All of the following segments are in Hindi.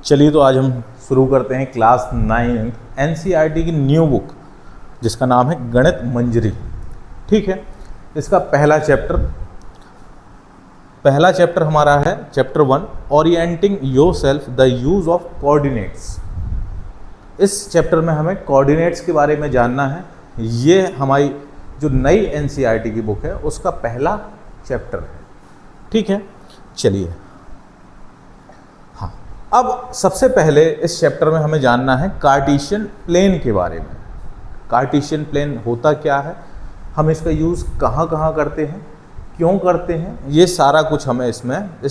चलिए तो आज हम शुरू करते हैं क्लास 9 एनसीईआरटी की न्यू बुक जिसका नाम है गणित मंजरी। ठीक है, इसका पहला चैप्टर हमारा है chapter 1 orienting yourself the use of coordinates. इस चैप्टर में हमें कोऑर्डिनेट्स के बारे में जानना है। ये हमारी जो नई एनसीईआरटी की बुक है उसका पहला चैप्टर है। ठीक है, चलिए अब सबसे पहले इस चैप्टर में हमें जानना है कार्टेशियन प्लेन के बारे में। कार्टेशियन प्लेन होता क्या है, हम इसका यूज़ कहाँ कहाँ करते हैं, क्यों करते हैं, ये सारा कुछ हमें इस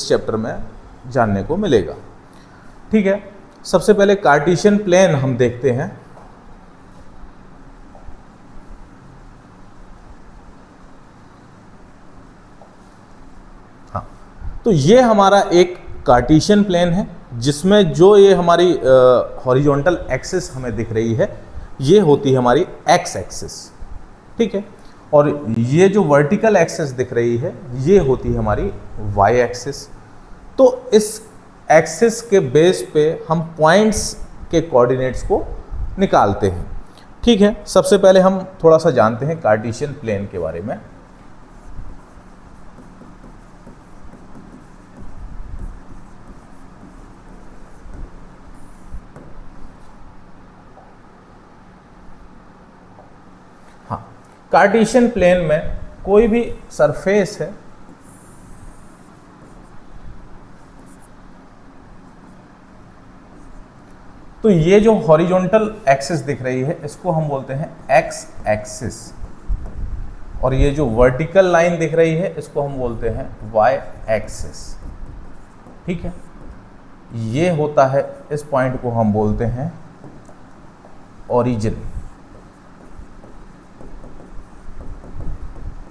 चैप्टर में जानने को मिलेगा। ठीक है, सबसे पहले कार्टेशियन प्लेन हम देखते हैं। हाँ, तो ये हमारा एक कार्टेशियन प्लेन है जिसमें जो ये हमारी हॉरिजॉन्टल एक्सिस हमें दिख रही है ये होती है हमारी एक्स एक्सिस। ठीक है, और ये जो वर्टिकल एक्सिस दिख रही है ये होती है हमारी वाई एक्सिस। तो इस एक्सिस के बेस पे हम पॉइंट्स के कोऑर्डिनेट्स को निकालते हैं। ठीक है, सबसे पहले हम थोड़ा सा जानते हैं कार्टेशियन प्लेन के बारे में। कार्टेशियन प्लेन में कोई भी सरफेस है तो ये जो हॉरिजॉन्टल एक्सिस दिख रही है इसको हम बोलते हैं एक्स एक्सिस, और ये जो वर्टिकल लाइन दिख रही है इसको हम बोलते हैं वाई एक्सिस। ठीक है, ये होता है, इस पॉइंट को हम बोलते हैं ओरिजिन,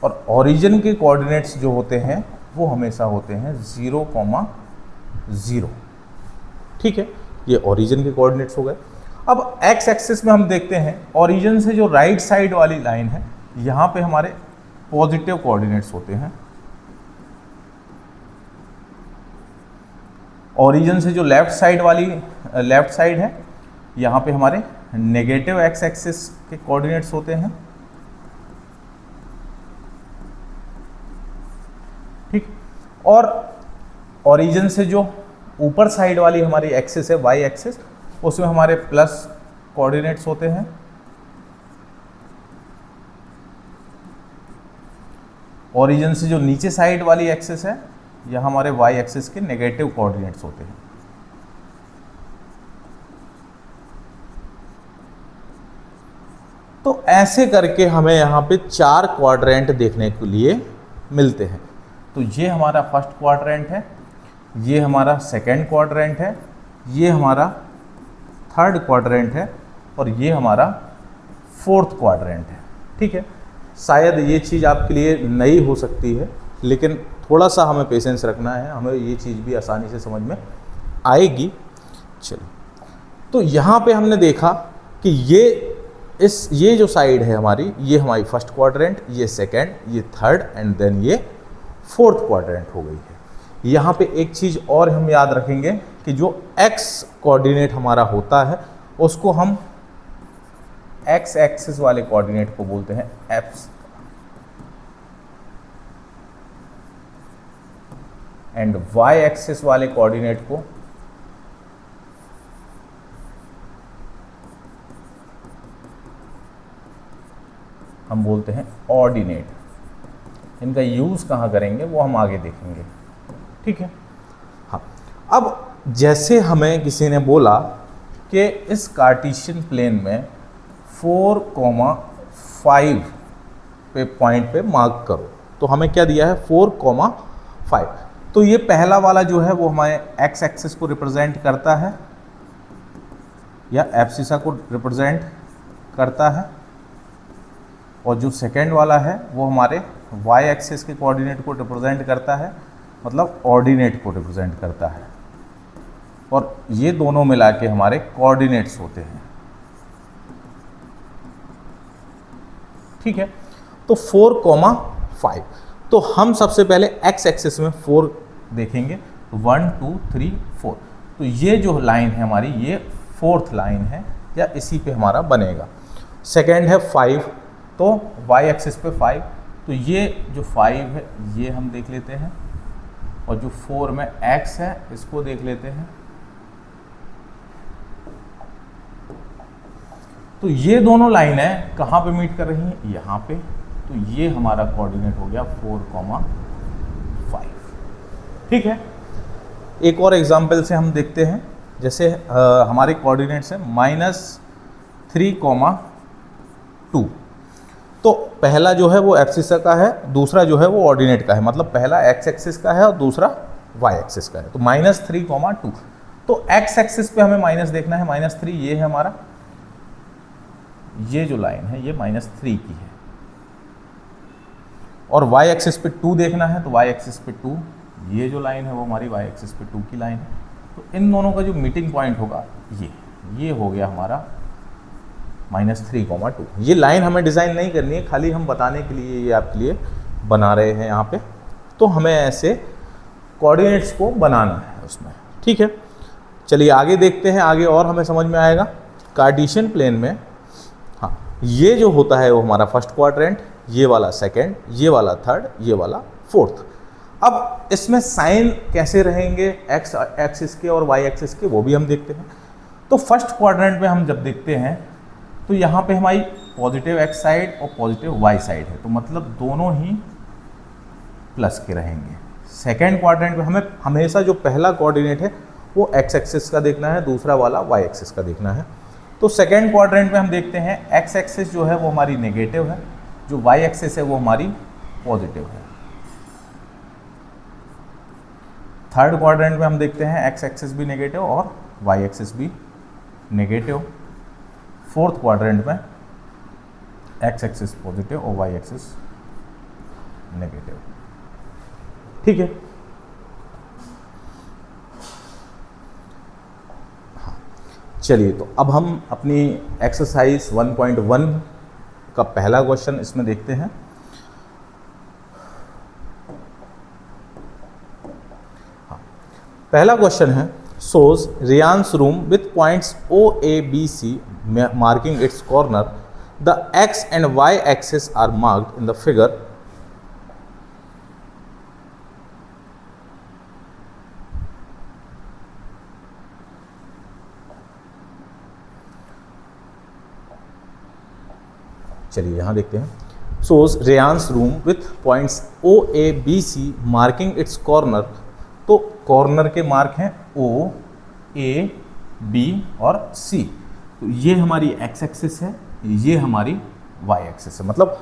और ओरिजिन के कोऑर्डिनेट्स जो होते हैं वो हमेशा होते हैं 0,0। ठीक है, ये ओरिजिन के कोऑर्डिनेट्स हो गए। अब एक्स एक्सिस में हम देखते हैं ओरिजिन से जो राइट साइड वाली लाइन है यहाँ पे हमारे पॉजिटिव कोऑर्डिनेट्स होते हैं। ओरिजिन से जो लेफ्ट साइड है यहाँ पे हमारे नेगेटिव एक्स एक्सिस के कोऑर्डिनेट्स होते हैं। ठीक, और ओरिजिन से जो ऊपर साइड वाली हमारी एक्सिस है वाई एक्सिस उसमें हमारे प्लस कोऑर्डिनेट्स होते हैं। ओरिजिन से जो नीचे साइड वाली एक्सिस है यह हमारे वाई एक्सिस के नेगेटिव कोऑर्डिनेट्स होते हैं। तो ऐसे करके हमें यहाँ पे 4 क्वाड्रेंट देखने के लिए मिलते हैं। तो ये हमारा फर्स्ट क्वाड्रेंट है, ये हमारा सेकंड क्वाड्रेंट है, ये हमारा थर्ड क्वाड्रेंट है, और ये हमारा फोर्थ क्वाड्रेंट है। ठीक है, शायद ये चीज़ आपके लिए नई हो सकती है लेकिन थोड़ा सा हमें पेशेंस रखना है, हमें ये चीज़ भी आसानी से समझ में आएगी। चलिए, तो यहाँ पे हमने देखा कि ये जो साइड है ये हमारी फर्स्ट क्वाड्रेंट, ये सेकंड, ये थर्ड एंड देन ये फोर्थ क्वाड्रेंट हो गई है। यहाँ पे एक चीज़ और हम याद रखेंगे कि जो एक्स कोऑर्डिनेट हमारा होता है उसको हम एक्स एक्सिस वाले कोऑर्डिनेट को बोलते हैं एप्स, एंड वाई एक्सिस वाले कोऑर्डिनेट को हम बोलते हैं ऑर्डिनेट। इनका यूज़ कहाँ करेंगे वो हम आगे देखेंगे। ठीक है, हाँ, अब जैसे हमें किसी ने बोला कि इस कार्टेशियन प्लेन में 4,5 पे पॉइंट पे मार्क करो, तो हमें क्या दिया है 4,5। तो ये पहला वाला जो है वो हमारे एक्स एक्सिस को रिप्रेजेंट करता है या एब्सिसा को रिप्रेजेंट करता है, और जो सेकेंड वाला है वो हमारे वाई एक्सिस के कोऑर्डिनेट को रिप्रेजेंट करता है, मतलब ऑर्डिनेट को रिप्रेजेंट करता है, और ये दोनों मिला के हमारे कोऑर्डिनेट्स होते हैं। ठीक है, तो 4,5। तो हम सबसे पहले एक्स एक्सिस में 4 देखेंगे, 1 2 3 4। तो ये जो लाइन है हमारी, ये 4th लाइन है या इसी पे हमारा बनेगा। सेकेंड है 5, तो वाई एक्सिस पे 5, तो ये जो 5 है ये हम देख लेते हैं, और जो 4 में x है इसको देख लेते हैं। तो ये दोनों लाइनें कहाँ पे मीट कर रही हैं? यहाँ पे। तो ये हमारा कोऑर्डिनेट हो गया 4,5। ठीक है, एक और एग्जांपल से हम देखते हैं। जैसे हमारे कोऑर्डिनेट्स हैं -3,2। तो पहला जो है वो एक्सिस का है, दूसरा जो है वो ऑर्डिनेट का है, मतलब पहला एक्स एक्सिस का है और दूसरा वाई एक्सिस का है। तो -3,2। तो एक्स एक्सिस पे हमें माइनस देखना है, -3 ये है हमारा, ये जो लाइन है ये -3 की है। और वाई एक्सिस पे 2 देखना है, तो वाई एक्सिस पे 2, ये जो लाइन है वो हमारी वाई एक्सिस पे 2 की लाइन है। तो इन दोनों का जो मीटिंग पॉइंट होगा ये हो गया हमारा -3,2। ये लाइन हमें डिज़ाइन नहीं करनी है, खाली हम बताने के लिए ये आपके लिए बना रहे हैं यहाँ पे। तो हमें ऐसे कोऑर्डिनेट्स को बनाना है उसमें। ठीक है, चलिए आगे देखते हैं, आगे और हमें समझ में आएगा। कार्टेशियन प्लेन में हाँ, ये जो होता है वो हमारा फर्स्ट क्वाड्रेंट, ये वाला सेकेंड, ये वाला थर्ड, ये वाला फोर्थ। अब इसमें साइन कैसे रहेंगे एक्स एक्सिस के और वाई एक्सिस के, वो भी हम देखते हैं। तो फर्स्ट क्वाड्रेंट में हम जब देखते हैं तो यहाँ पे हमारी पॉजिटिव एक्स साइड और पॉजिटिव वाई साइड है, तो मतलब दोनों ही प्लस के रहेंगे। सेकेंड क्वाड्रेंट में हमें हमेशा जो पहला कोऑर्डिनेट है वो एक्स एक्सिस का देखना है, दूसरा वाला वाई एक्सिस का देखना है। तो सेकेंड क्वाड्रेंट में हम देखते हैं एक्स एक्सिस जो है वो हमारी नेगेटिव है, जो वाई एक्सिस है वो हमारी पॉजिटिव है। थर्ड क्वाड्रेंट में हम देखते हैं एक्स एक्सिस भी नेगेटिव और वाई एक्सिस भी नेगेटिव। फोर्थ क्वाड्रेंट में एक्स एक्सिस पॉजिटिव और वाई एक्सिस नेगेटिव। ठीक है, हाँ चलिए, तो अब हम अपनी एक्सरसाइज 1.1 का पहला क्वेश्चन इसमें देखते हैं। हाँ, पहला क्वेश्चन है shows Riyan's room with points O, A, B, C marking its corner. The x and y axis are marked in the figure. चलिए यहाँ देखते हैं। shows Riyan's room with points O, A, B, C marking its corner. तो कॉर्नर के मार्क हैं O, A, B और C। तो ये हमारी एक्स एक्सिस है, ये हमारी वाई एक्सिस है, मतलब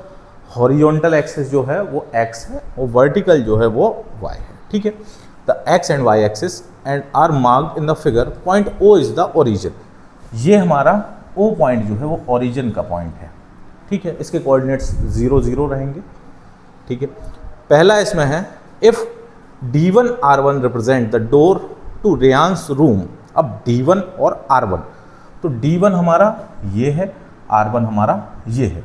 हॉरिजॉन्टल एक्सिस जो है वो एक्स है और वर्टिकल जो है वो वाई है। ठीक है, the X and Y axis and are marked in the figure. Point O is the origin. ये हमारा O पॉइंट जो है वो ओरिजिन का पॉइंट है। ठीक है, इसके कोऑर्डिनेट्स 0 0 रहेंगे। ठीक है, पहला इसमें है if D1 R1 represent the door to Riyan's room. अब D1 और R1, तो D1 हमारा ये है, R1 हमारा ये है।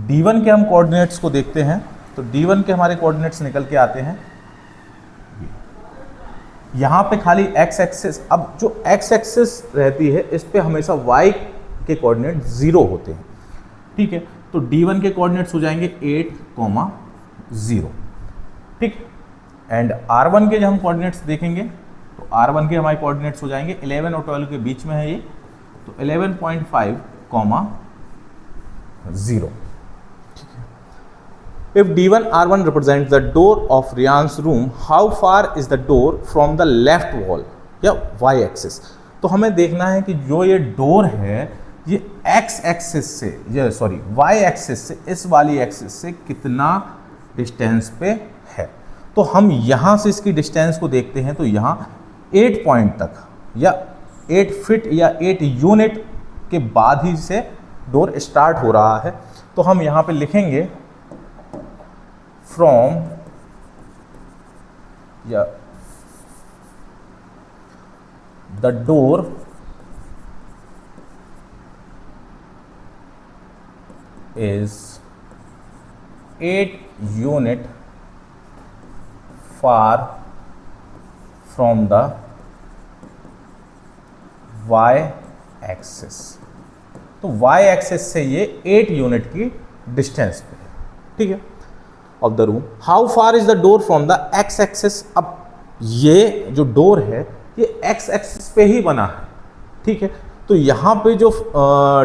D1 के हम कोऑर्डिनेट्स को देखते हैं, तो D1 के हमारे कोऑर्डिनेट्स निकल के आते हैं यहाँ पे खाली x एक्सिस। अब जो x एक्सिस रहती है इस पे हमेशा y के कोऑर्डिनेट 0 होते हैं। ठीक है, तो D1 के कोऑर्डिनेट्स हो जाएंगे 8,0। ठीक, एंड R1 के जब हम कोऑर्डिनेट्स देखेंगे तो R1 के हमारे कोऑर्डिनेट्स हो जाएंगे 11 और 12 के बीच में है ये, तो 11.5, 0। ठीक है, if D1 R1 represent the door of Riyan's room, how far is the door from the left wall या वाई एक्सिस। तो हमें देखना है कि जो ये डोर है ये एक्स एक्सिस से, ये सॉरी वाई एक्सिस से, इस वाली एक्सिस से कितना डिस्टेंस पे है। तो हम यहाँ से इसकी डिस्टेंस को देखते हैं, तो यहाँ 8 पॉइंट तक या 8 फीट या 8 यूनिट के बाद ही से डोर स्टार्ट हो रहा है। तो हम यहाँ पे लिखेंगे फ्रॉम या the door is 8 unit far from the y axis. तो y एक्सिस से ये 8 यूनिट की डिस्टेंस पे है, ठीक है, of the room. How far is the door from the x axis. अब ये जो डोर है ये x एक्सिस पे ही बना है, ठीक है, तो यहाँ पे जो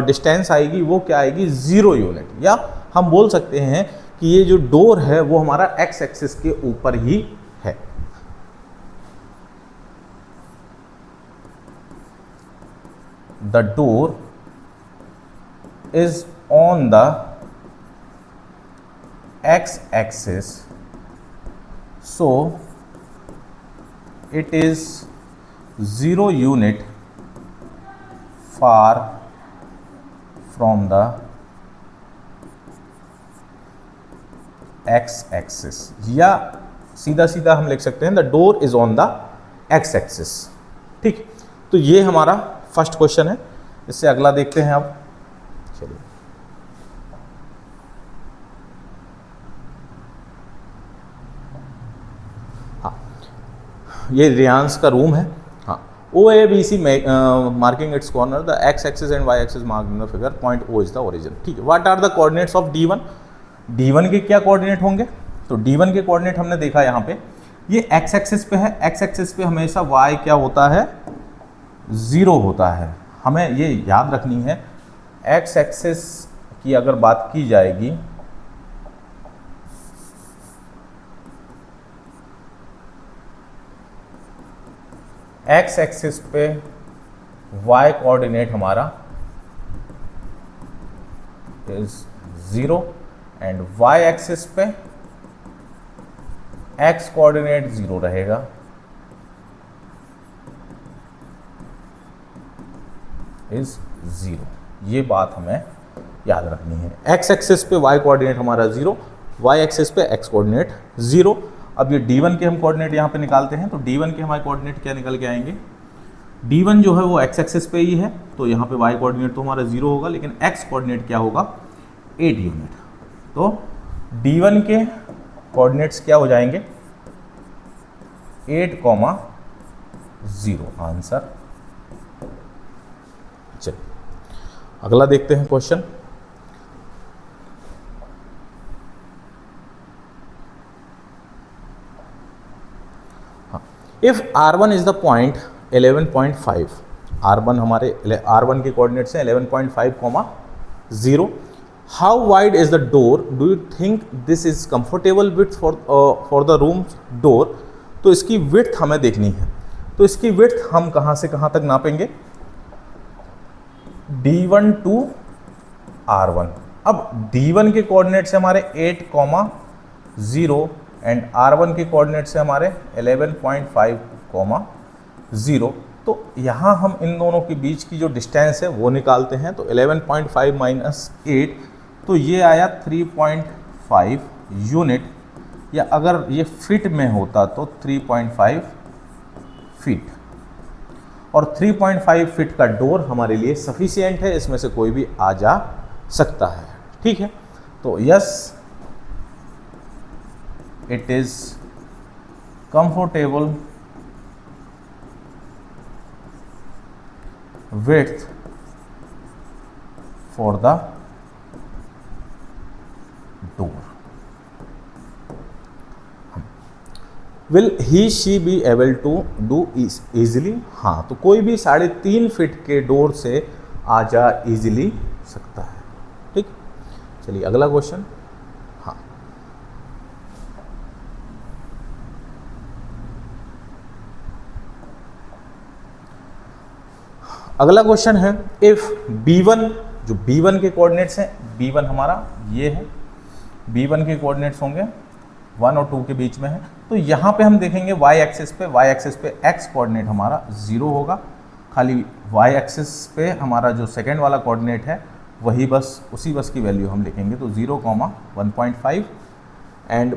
डिस्टेंस आएगी वो क्या आएगी, 0 यूनिट, या हम बोल सकते हैं कि ये जो डोर है वो हमारा x एक्सिस के ऊपर ही है। The door is on the x-axis, so it is 0 unit far from the x-axis, या सीधा सीधा हम लिख सकते हैं the door is on the x-axis, ठीक। तो ये हमारा फर्स्ट क्वेश्चन है। इससे अगला देखते हैं अब। चलिए, हाँ, ये रियांस का रूम है। हाँ, O A B C marking its corner, the X axis and Y axis marked in the figure, point O is the origin, ठीक है। What are the coordinates of D1। D1 के क्या कोऑर्डिनेट होंगे, तो D1 के कोऑर्डिनेट हमने देखा यहाँ पे, ये एक्स एक्सिस पे है, एक्स एक्सिस पे हमेशा वाई क्या होता है, 0 होता है। हमें ये याद रखनी है, एक्स एक्सिस की अगर बात की जाएगी एक्स एक्सिस पे वाई कोऑर्डिनेट हमारा इज 0 एंड वाई एक्सिस पे एक्स कोऑर्डिनेट 0 रहेगा। इज 0, ये बात हमें याद रखनी है। एक्स एक्सिस पे वाई कोऑर्डिनेट हमारा 0, वाई एक्सिस पे एक्स कोऑर्डिनेट 0। अब ये D1 के हम कोऑर्डिनेट यहाँ पे निकालते हैं, तो D1 के हमारे कोऑर्डिनेट क्या निकल के आएंगे, D1 जो है वो एक्स एक्सिस पे ही है, तो यहाँ पे वाई कोऑर्डिनेट तो हमारा 0 होगा, लेकिन एक्स कोऑर्डिनेट क्या होगा, 8 यूनिट। तो D1 के कोऑर्डिनेट्स क्या हो जाएंगे, 8,0। आंसर। चलिए अगला देखते हैं क्वेश्चन। हाँ, if R1 is the point 11.5, R1 हमारे R1 के कोऑर्डिनेट्स हैं 11.5, 0। How wide is the door, do you think this is comfortable width for the room door. तो इसकी विड्थ हमें देखनी है, तो इसकी विड्थ हम कहाँ से कहाँ तक नापेंगे, D1 टू R1। अब D1 के कोऑर्डिनेट से हमारे 8,0 एंड R1 के कोऑर्डिनेट से हमारे 11.5, 0। तो यहाँ हम इन दोनों के बीच की जो डिस्टेंस है वो निकालते हैं, तो 11.5 माइनस 8, तो ये आया 3.5 यूनिट, या अगर ये फिट में होता तो 3.5 फीट। और 3.5 फीट का डोर हमारे लिए सफिशिएंट है, इसमें से कोई भी आ जा सकता है, ठीक है। तो yes, it is comfortable width for the door. Will he she be able to do easily? हाँ, तो कोई भी 3.5 फीट के डोर से आ जा इजीली सकता है, ठीक। चलिए अगला क्वेश्चन। हाँ, अगला क्वेश्चन है, इफ B1, जो B1 के कोऑर्डिनेट्स हैं, B1 हमारा ये है, B1 के कोऑर्डिनेट्स होंगे 1 और 2 के बीच में है, तो यहाँ पे हम देखेंगे y एक्सिस पे x कोऑर्डिनेट हमारा 0 होगा, खाली y एक्सिस पे हमारा जो सेकेंड वाला कोऑर्डिनेट है वही बस उसी बस की वैल्यू हम लिखेंगे, तो 0,1.5 एंड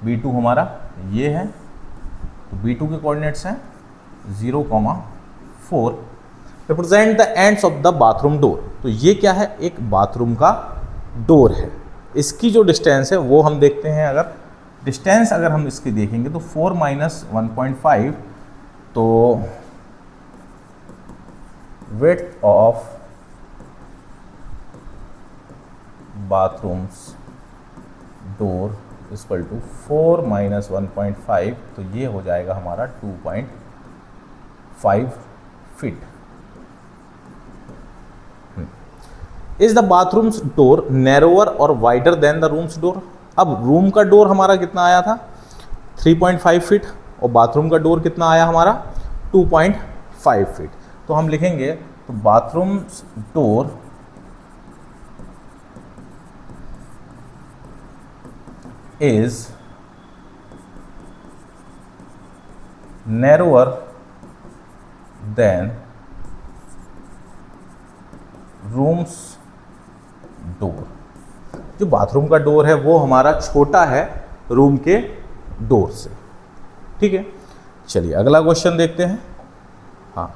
B2 हमारा ये है, तो B2 के कोऑर्डिनेट्स हैं 0,4। Represent the ends of the bathroom door, तो ये क्या है, एक बाथरूम का डोर है, इसकी जो डिस्टेंस है वो हम देखते हैं। अगर डिस्टेंस अगर हम इसकी देखेंगे तो 4 माइनस 1.5, तो width of bathroom's door equal to 4 minus 1.5, तो ये हो जाएगा हमारा 2.5 feet. Is the bathroom's door narrower और wider than the room's door. अब रूम का डोर हमारा कितना आया था 3.5 फीट और बाथरूम का डोर कितना आया हमारा 2.5 फीट। तो हम लिखेंगे तो bathrooms door is narrower than rooms door। जो बाथरूम का डोर है वो हमारा छोटा है रूम के डोर से। ठीक है, चलिए अगला क्वेश्चन देखते हैं। हाँ,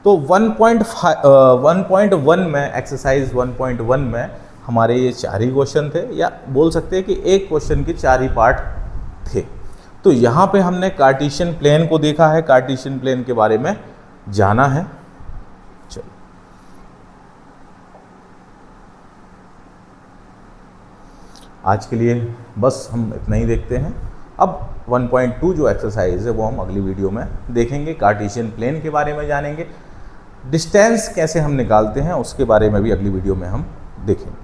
तो 1.1 में एक्सरसाइज 1.1 में हमारे ये 4 ही क्वेश्चन थे, या बोल सकते हैं कि एक क्वेश्चन के 4 ही पार्ट थे। तो यहाँ पे हमने कार्टेशियन प्लेन को देखा है, कार्टेशियन प्लेन के बारे में जाना है। चलो आज के लिए बस हम इतना ही देखते हैं। अब 1.2 जो एक्सरसाइज है वो हम अगली वीडियो में देखेंगे, कार्टेशियन प्लेन के बारे में जानेंगे, डिस्टेंस कैसे हम निकालते हैं उसके बारे में भी अगली वीडियो में हम देखेंगे।